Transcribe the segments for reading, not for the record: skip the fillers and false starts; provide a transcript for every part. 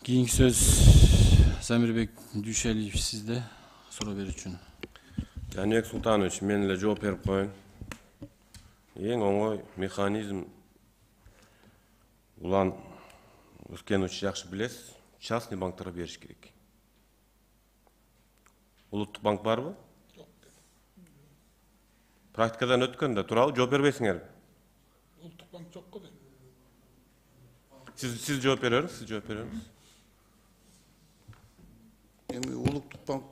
Keyingi söz Замирбек Дүйшәлиев sizde суроо берүү үчүн. Жанибек Султанович, мен эле жооп берип коеюн. Эң оңой механизм улан Ускенович жакшы билесиз, частный банктарга бериш керек. Улуттук банк барбы? Жок. Практикадан өткөндө туурабы жооп бербейсиңерби? Улуттук банк жок го дейм. Siz жооп бериңиз, Эми улуттук банк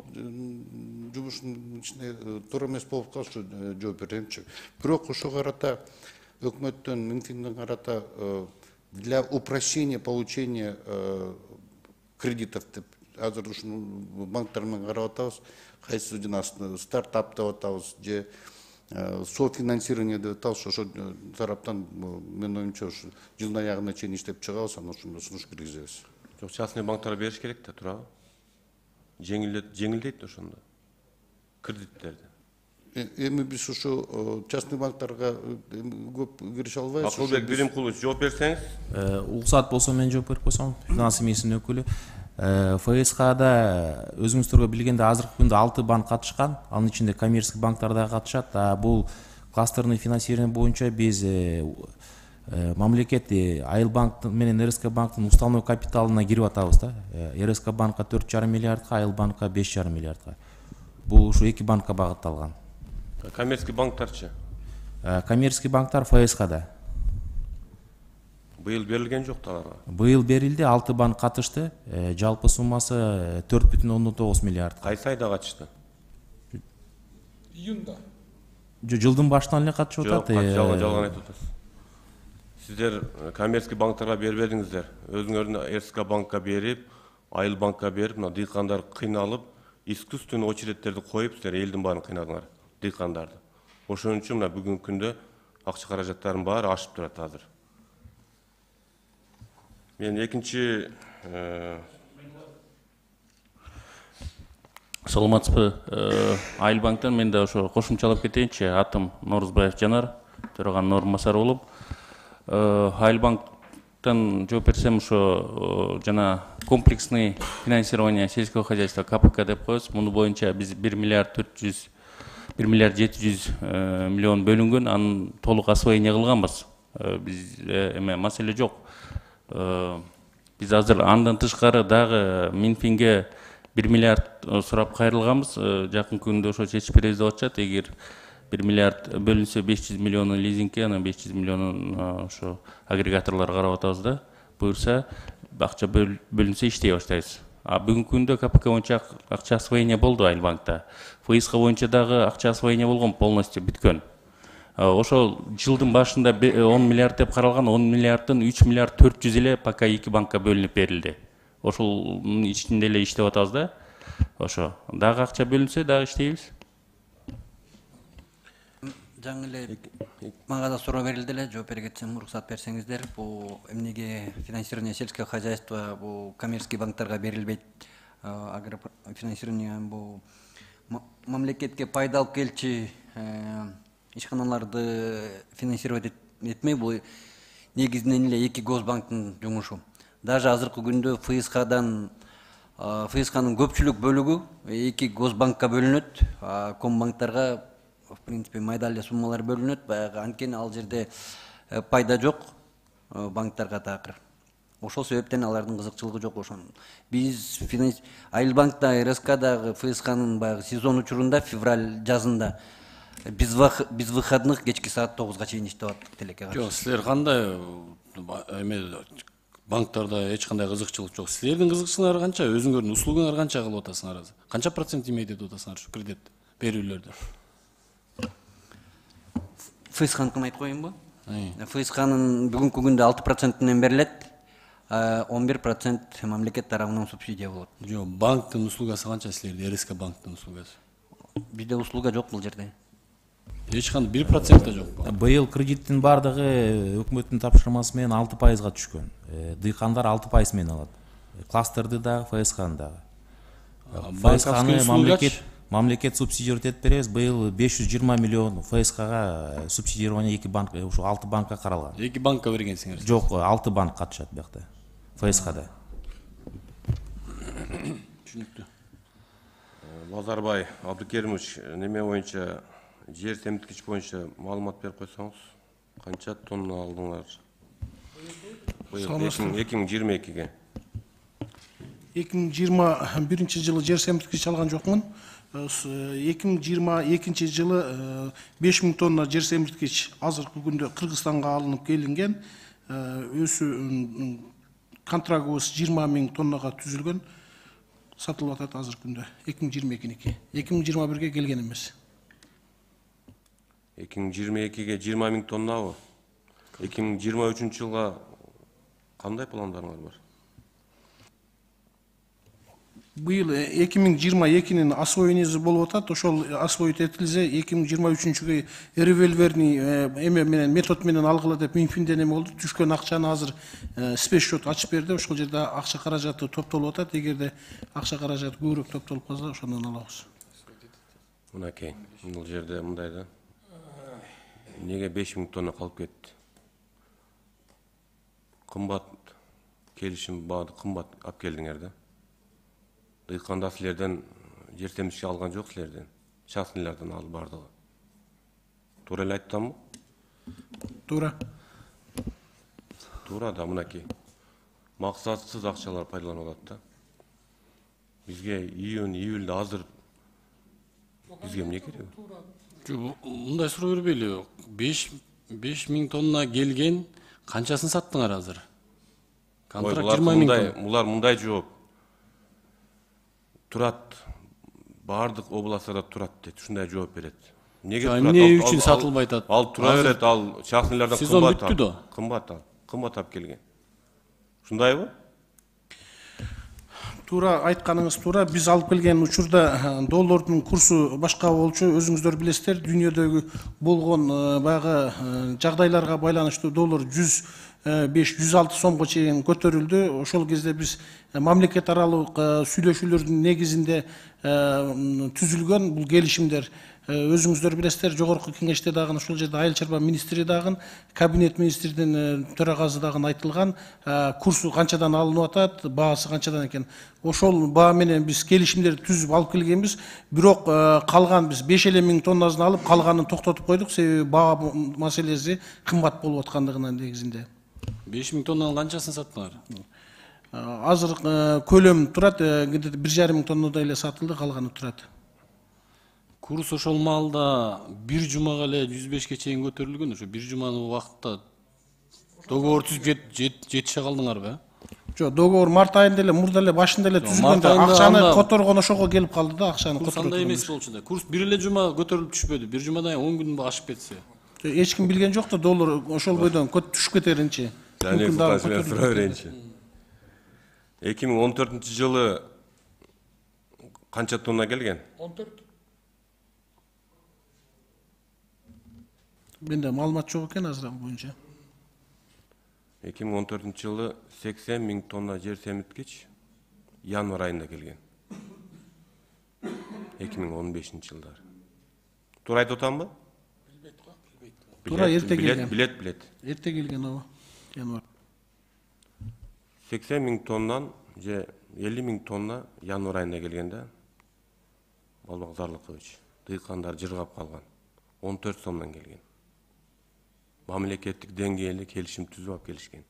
жумушунун ичине туура эмес болуп калышы жооп беремчи. Бирок ошого карата өкмөттөн, Минфинден карата для упрощения получения кредитов деп азыр ушул банктар менен карап атабыз. Кайсы жанагы стартап деп атабыз же софинансирование деп атабыз. Ошо тараптан менин оюмча ушу жылдын аягына чейин иштеп чыгабыз, анан ошондо сунуш киргизебиз. Жок, частный банктарга бериш керек да, туурабы? Жеңилдейт ошондо кредиттерди. Эми биз ушу частный банктарга көп кирише албайбыз. Акылбек Биримкулович, жооп берсеңиз. Уруксат болсо мен жооп берип койсом, финанс эмесинин өкүлү. ФСКда өзүңүздөр билгендей азыркы күндө 6 банк катышкан, анын ичинде коммерческий банктар да катышат. Бул кластерный финансирование боюнча биз мамлекет Айыл банк менен РСК банктын уставной капиталына кирип атабыз да. РСК банкка 4,5 миллиардка, Айыл банкка 5,5 миллиардка. Бул ушу эки банкка багытталган. Коммерческий банктарчы? Коммерческий банктар ФСКда. Быйыл берилген жок аларга? Быйыл берилди, 6 банк катышты. Жалпы суммасы 4,9 миллиард. Кайсы айда катышты? Июнда. Жылдын башынан эле катышып атат. Жок, жалган айтып атасыз. Сиздер коммерческий банктарга бербедиңиздер. Өзүңөрдүн РСК банкка берип, Айыл банкка берип, мына дыйкандар кыйналып, искусственный очередтерди коюп, сиздер элдин баарын кыйнадыңар, дыйкандарды. Ошон үчүн мына бүгүнкү күндө акча каражаттарынын баары ашып турат азыр. Мен экинчи Саламатсызбы, Айыл банктан мен да ошо кошумчалап кетейинчи. Атым Норузбаев Жанар, төраганын орун басары болуп. Айыл банктан жооп берсем, ошо жана комплексный финансирование сельского хозяйства КПК деп коебуз. Муну боюнча биз 1 миллиард 700 миллион бөлүнгөн, анын толук освоение кылганбыз. Биз эме маселе жок. Биз азыр андан тышкары дагы Минфинге 1 миллиард сурап кайрылганбыз. Жакын күндө ошо чечип беребиз деп атышат. Эгер 1 миллиард бөлүнсө 500 миллионун лизингке, анан 500 миллионун ошо агрегаторлор карап атабыз да. Буюрса акча бөлүнсө иштей баштайбыз. Бүгүнкү күндө КПК боюнча акча освоение болду Айыл банкта. ФСК боюнча дагы акча освоение болгон, полностью бүткөн. Ошол жылдын башында 10 миллиард деп каралган, 10 миллиардтын 3 миллиард 400 эле пока эки банкка бөлүнүп берилди. Ошолдун ичинде эле иштеп атабыз да. Ошо дагы акча бөлүнсө дагы иштейбиз. Жаңы эле мага да суроо берилди эле, жооп бергенсем уруксат берсеңиздер. Бул эмнеге финансирование сельского хозяйства бул коммерческий банктарга берилбейт? Агрофинансирование бул мамлекетке пайда алып келчи ишканаларды финансировать этмей, бул негизинен эле эки госбанктын жумушу. Даже азыркы күндө ФСКнын көпчүлүк бөлүгү эки госбанкка бөлүнөт, комбанктарга в принципе майда эле суммалар бөлүнөт. Баягы анткени ал жерде пайда жок банктарга такыр. Ошол себептен алардын кызыкчылыгы жок. Ошон биз Айыл банкта, РСК дагы ФСКнын баягы сезон учурунда февраль жазында без выходных кечки саат 9га чейин иштеп аттык тилекке каршы. Жок, силер кандай эме банктарда эч кандай кызыкчылык жок. Силердин кызыкчылыгыңар канча? Өзүңөрдүн услугаңар канча кылып атасыңар азыр? Канча процент эмейт деп атасыңар ушу кредит берүүлөрдө? ФСКныкын айтып коеюнбу? ФСКнын бүгүнкү күндө 6%-нен берилет, 11% мамлекет тарабынан субсидия болот. Жок, банктын услугасы канча силерде, РСК банктын услугасы? Бизде услуга жок бул жерде. Эч кандай 1% да жок. Быйыл кредиттин бардыгы өкмөттүн тапшырмасы менен 6%га түшкөн. Дыйкандар 6% менен алат. Кластерди дагы, ФСКны дагы. ФСКны мамлекет субсидировать этип беребиз. Быйыл 520 миллион ФСКга субсидирование эки банк, ушу 6 банкка каралган. Эки банкка бергенсиңер? Жок, 6 банк катышат бuyакта. ФСКда. Түшүнүктүү. Базарбай Абдыкеримович, неме боюнча жер семирткич боюнча маалымат берип койсоңуз, канча тонна алдыңар? Быйыл 2022-ге. 2021 жылы жер семирткич алган жокмун. 2022 жылы 5000 тонна жер семирткич азыркы күндө Кыргызстанга алынып келинген. Өсү контрагыбыз 20 000 тоннага түзүлгөн. Сатылып атат азыркы күндө 2022-ники. 2021-ге келген эмес. 2022-ге 20 000 тоннабы? 2023 жылга кандай пландарыңар бар? Быйыл 2022-нин освоениеси болуп атат. Ошол освоить этилсе 2023-гө револьверный эме менен метод менен алгыла деп Минфинден эме болду. Түшкөн акчаны азыр спецсчет ачып берди. Ошол жерде акча каражаты топтолуп атат. Эгерде акча каражаты көбүрөөк топтолуп калса, ошондон алабыз. Мынакей, бул жерде мындай да. Неге 5000 тонна калып кетти? Кымбат келишим баады, кымбат алып келдиңер да. Дыйканда силерден жер семирткич алган жок силерден. Частныйлардан алып бардыгы. Туура эле айттымбы? Туура. Туура да, мынакей. Максатсыз акчалар пайдаланып атат да. Бизге июльдө азыр бизге эмне керек? Мындай суроо бербейли. 5000 тонна келген, канчасын саттыңар азыр? Контракт 20 000 тонна. Булар мындай жооп. Турат, бардык областтарда турат дейт, ушундай жооп берет. Неге турат? Эмне үчүн сатылбай атат? Ал тура берет, ал частныйлардан Сезон кымбат. бүттү да. Кымбат алып келген. Ушундайбы? Туура айтканыңыз туура. Биз алып келген учурда доллардын курсу башка болчу. Өзүңүздөр билесиздер, дүйнөдөгү болгон баягы жагдайларга байланыштуу доллар 105-106 сомго чейин көтөрүлдү. Ошол кезде биз мамлекет аралык сүйлөшүүлөрдүн негизинде түзүлгөн бул келишимдер. Өзүңүздөр билесиздер, жогорку кеңеште дагы ошол жерде айыл чарба министри дагы, кабинет министринин төрагасы дагы айтылган, курсу канчадан алынып атат, баасы канчадан экен. Ошол баа менен биз келишимдерди түзүп алып келгенбиз. Бирок калган биз 5000 тоннасын алып, калганын токтотуп койдук, себеби баа маселеси кымбат болуп аткандыгынын негизинде. 5000 тоннанын канчасын саттыңар? Азыр көлөм турат, 1,5 тоннадай эле сатылды, калганы турат. Курс ошол маалда бир жумага эле 105ке чейин көтөрүлгөн. Ошо бир жуманын убакытта договор түзүп жетише калдыңарбы? Жок, договор март айында эле, мурда эле башында эле түзүлгөндө акчаны которгон ошого келип калды да, акчаны которгон. Курс андай эмес болчу да. Курс бир эле жума көтөрүлүп түшпөдү. Бир жумадан 10 күн ашып кетсе. Эч ким билген жок да, доллар ошол бойдон түшүп кетеринчи. Және Султан суроо берейинчи. 2014 жылы канча тонна келген? 14. Менде маалымат жок экен азыр боюнча. 2014 жылы 80 000 тонна жер семирткич январь айында келген. 2015 жылдары. Туура айтып атамбы? Туура эрте келген. Билет. Эрте келген ооба. Январь. 80 000 тоннан же 50 000 тонна январь айында келгенде Балбак Зарлыкович дыйкандар жыргап калган. 14 сомдон келген. Мамлекеттик деңгээлде келишим түзүп алып келишкен.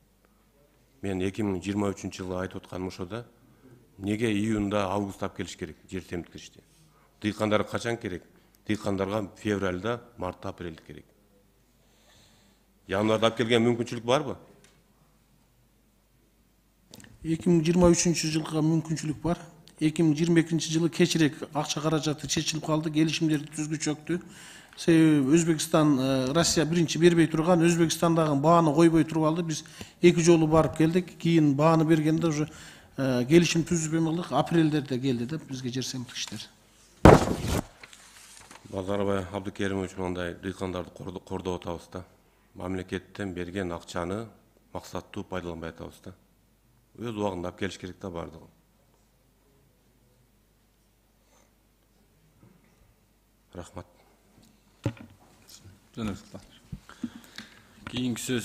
Мен 2023 жылы айтып атканым ошо да. Неге июнда, августта алып келиш керек жер семирткичти? Дыйкандар качан керек? Дыйкандарга февралда, мартта, апрелде керек. Январда алып келген мүмкүнчүлүк барбы? 2023 жылга мүмкүнчүлүк бар. 2022 жылы кечирээк акча каражаты чечилип калды, келишимдерди түзгүчөктү. Себеби Өзбекстан, Россия биринчи бербей турган, Өзбекстандагы бааны койбой туруп алды. Биз 2 жолу барып келдик. Кийин бааны бергенде уже келишим түзүп эме кылдык, апрелдерде келди да бизге жер семирткичтер. Базарбай Абдыкеримович мындай дыйкандарды кордоп атабыз да. Мамлекеттен берген акчаны максаттуу пайдаланбай атабыз да. Өз убагында алып келиш керек да бардыгы. Рахмат. Кийинки сөз